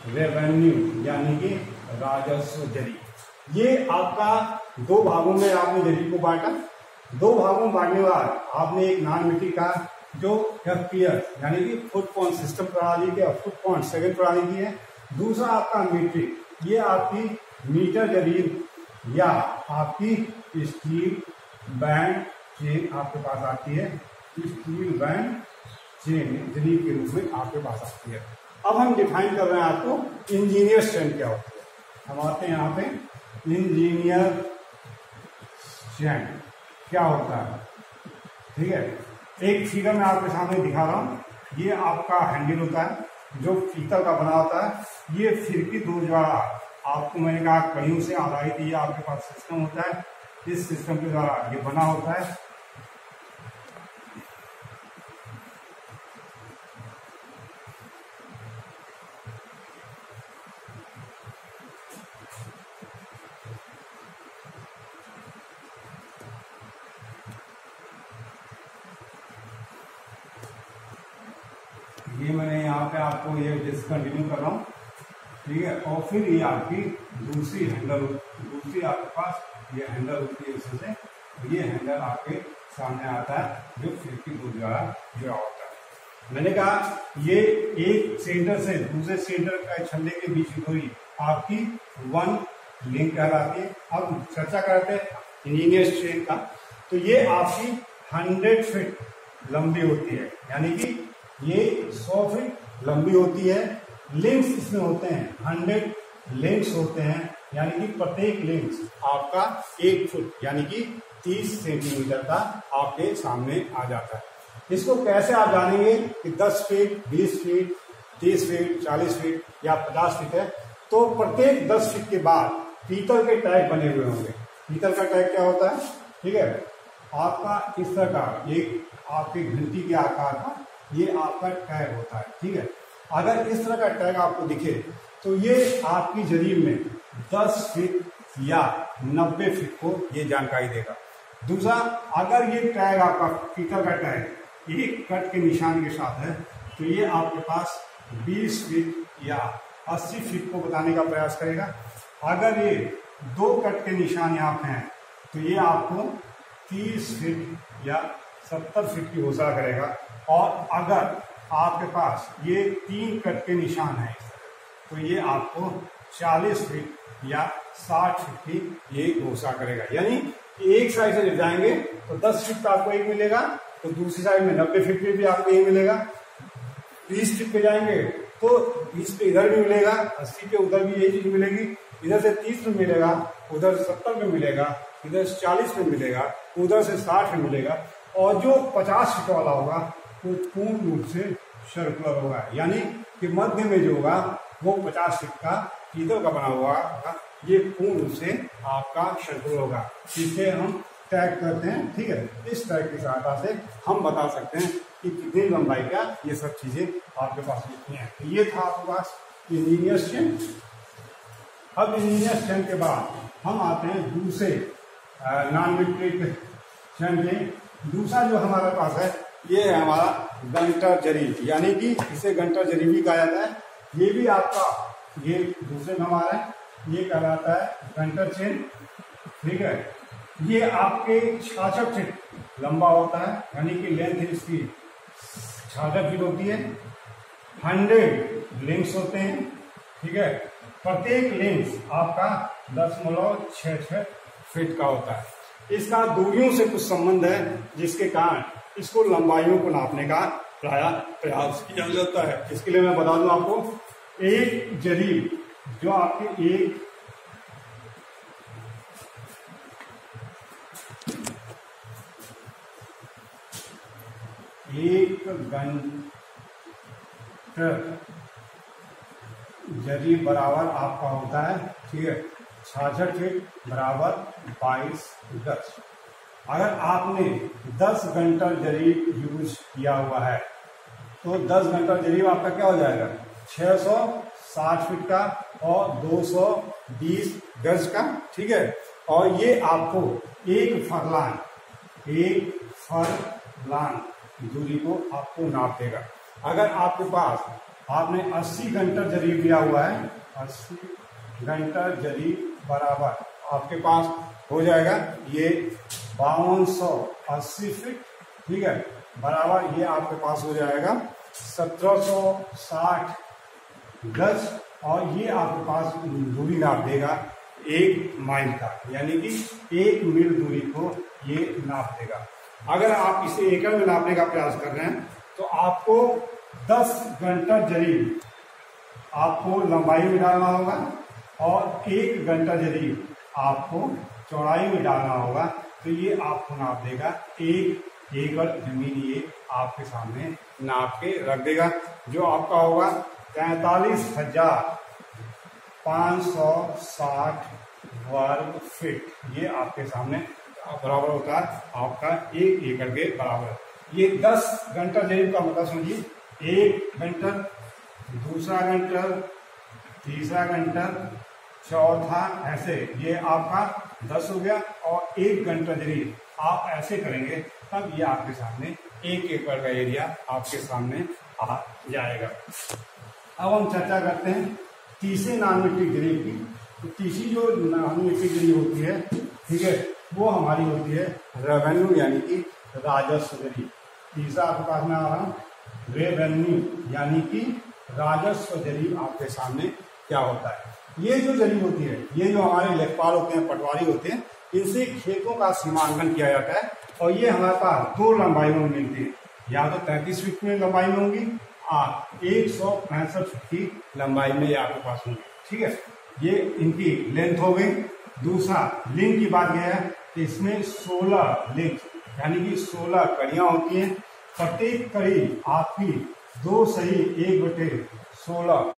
Revenue यानी कि राजस्व जरी। ये आपका दो भागों में आपने जरी को बांटा। दो भागों में बांटने के बाद आपने एक नॉन मीट्रिक का जो एफपीएस यानी कि फुट पाउंड सिस्टम प्रणाली के फुट पाउंड सेकंड प्रणाली की है। दूसरा आपका मीट्रिक, ये आपकी मीटर जरीब या आपकी स्टील बैंड चेन आपके पास आती है। स्टील बैंड चेन जरीब के रूप में आपके पास आती है। अब हम डिफाइन कर रहे हैं आपको इंजीनियर स्ट्रेंथ क्या होती है। हम आते हैं यहाँ पे इंजीनियर स्ट्रेंथ क्या होता है। ठीक है, एक फिगर मैं आपके सामने दिखा रहा हूं। ये आपका हैंडल होता है जो पीतल का बना होता है। ये फिरकी दो द्वारा आपको मैंने कहा कड़ियों से आधारित ये आपके पास सिस्टम होता है। इस सिस्टम के द्वारा ये बना होता है। ये मैंने यहाँ पे आपको ये डिसकंटिन्यू कर रहा हूँ। ठीक है, और फिर ये आपकी दूसरी आपके पास ये हैंडल होती है। इससे ये हैंडल आपके सामने आता है जो फिरकी दो द्वारा जुड़ा होता है। मैंने कहा ये एक सेंटर से दूसरे सेंटर का छल्ले के बीच की दूरी आपकी 1 लिंक कहलाती है। अब चर्चा करते हैं इंजीनियर स्ट्रेंथ का। तो ये आपकी 100 फीट लंबी होती है, यानी कि ये 100 फीट लंबी होती है। लिंक्स इसमें होते हैं 100 लिंक्स होते हैं, यानी कि प्रत्येक लिंक्स आपका 1 फुट यानी कि 30 सेंटीमीटर का आपके सामने आ जाता है। इसको कैसे आप जानेंगे कि 10 फीट, 20 फीट, 30 फीट, 40 फीट या 50 फीट है। तो प्रत्येक 10 फीट के बाद पीतल के टैग बने हुए होंगे। पीतल का टैग क्या होता है? ठीक है, आपका इस तरह का एक आपकी घंटी के आकार का ये आपका टैग होता है। ठीक है, अगर इस तरह का टैग आपको दिखे तो ये आपकी जरीब में 10 फीट या 90 फीट को ये जानकारी देगा। दूसरा, अगर ये टैग आपका पीतल का टैग एक कट के निशान के साथ है तो ये आपके पास 20 फीट या 80 फीट को बताने का प्रयास करेगा। अगर ये 2 कट के निशान यहाँ पे हैं तो ये आपको 30 फीट या 70 फीट की घोषणा करेगा। और अगर आपके पास ये 3 कट के निशान है तो ये आपको 40 फीट या 60 फीट की ये घोषणा करेगा। यानी एक साइड से जब जाएंगे तो 10 फीट का आपको एक मिलेगा, तो दूसरी साइड में 90 फीट पे भी आपको एक मिलेगा। 20 फीट पे जाएंगे तो 20 पे इधर भी मिलेगा, 80 पे उधर भी यही चीज मिलेगी। इधर से 30 पे मिलेगा, उधर से 70 पे मिलेगा, इधर से 40 पे मिलेगा, उधर से 60 पे मिलेगा। और जो 50 फीट वाला होगा वो पूर्ण रूप से सर्कुलर होगा, यानी कि मध्य में जो होगा वो 50 फीट का पीतल का बना हुआ होगा। ये पूर्ण रूप से आपका सर्कुलर होगा। इसे हम टैग करते हैं। ठीक है, इस टैग की सहायता से हम बता सकते हैं कि कितनी लंबाई का ये सब चीजें आपके पास कितनी है। ये था आपके पास इंजीनियर स्ट्रेंथ। अब इंजीनियर स्ट्रेंथ के बाद हम आते हैं दूसरे नॉन मीट्रिक स्ट्रेंथ। दूसरा जो हमारे पास है ये है हमारा गंटर जरीब, यानी कि इसे गंटर जरीब भी कहा जाता है। ये भी आपका ये दूसरे में हमारा है, ये कहलाता है गंटर चेन। ठीक है, ये आपके 66 फीट लंबा होता है, यानी कि लेंथ इसकी 66 फीट होती है। 100 लिंक्स होते हैं। ठीक है, प्रत्येक लिंक्स आपका 0.66 फीट का होता है। इसका दूरियों से कुछ संबंध है जिसके कारण इसको लंबाइयों को नापने का प्राय प्रयास किया जाता है। इसके लिए मैं बता दूं आपको, एक जरीब जो आपके एक गंटर जरीब बराबर आपका होता है। ठीक है, 66 फीट बराबर 22 गज। अगर आपने 10 गंटर जरीब यूज किया हुआ है तो 10 गंटर जरीब आपका क्या हो जाएगा? 660 फीट का और 220 गज का। ठीक है, और ये आपको एक फरलांग दूरी को आपको नाप देगा। अगर आपके पास आपने 80 घंटा जरीब लिया हुआ है, 80 घंटा जरीब बराबर आपके पास हो जाएगा ये 5280 फीट, ठीक है, बराबर ये आपके पास हो जाएगा 1760 गज, और ये आपके पास दूरी नाप देगा 1 माइल का, यानी कि 1 मील दूरी को ये नाप देगा। अगर आप इसे एकड़ में नापने का प्रयास कर रहे हैं तो आपको 10 घंटा जरीब आपको लंबाई में डालना होगा और 1 घंटा जरीब आपको चौड़ाई में डालना होगा, तो ये आपको नाप देगा 1 एकड़ जमीन, ये आपके सामने नाप के रख देगा, जो आपका होगा 43,560 वर्ग फीट। ये आपके सामने बराबर होता है आपका 1 एकड़ के बराबर। ये 10 घंटा जरीब का मतलब समझिए, 1 घंटा, दूसरा घंटा, तीसरा घंटा, चौथा, ऐसे ये आपका 10 हो गया, और 1 घंटा जरीब आप ऐसे करेंगे तब ये आपके सामने 1 एकड़ का एरिया आपके सामने आ जाएगा। अब हम चर्चा करते हैं तीसरे नान मिट्टी जरीब की। तो तीसरी जो नान मिट्टी जरीब होती है, ठीक है, वो हमारी होती है रेवेन्यू, यानी कि राजस्व जरीब। तीसरा आपके पास में आ रहा हूँ, रेवेन्यू यानी कि राजस्व जरीब आपके सामने क्या होता है। ये जो जरीब होती है, ये जो हमारे लेखपाल होते हैं, पटवारी होते हैं, इनसे खेतों का सीमांकन किया जाता है, और ये हमारे पास 2 लंबाई में मिलती है, या तो 33 फीट में लंबाई में होंगी, 165 फीट की लंबाई में ये आपके पास होंगी, ठीक है। ये इनकी लेंथ हो गई। दूसरा लिंक की बात यह है कि इसमें 16 लिंक यानी कि 16 कड़ियां होती हैं। प्रत्येक कड़ी आपकी 2 सही 1/16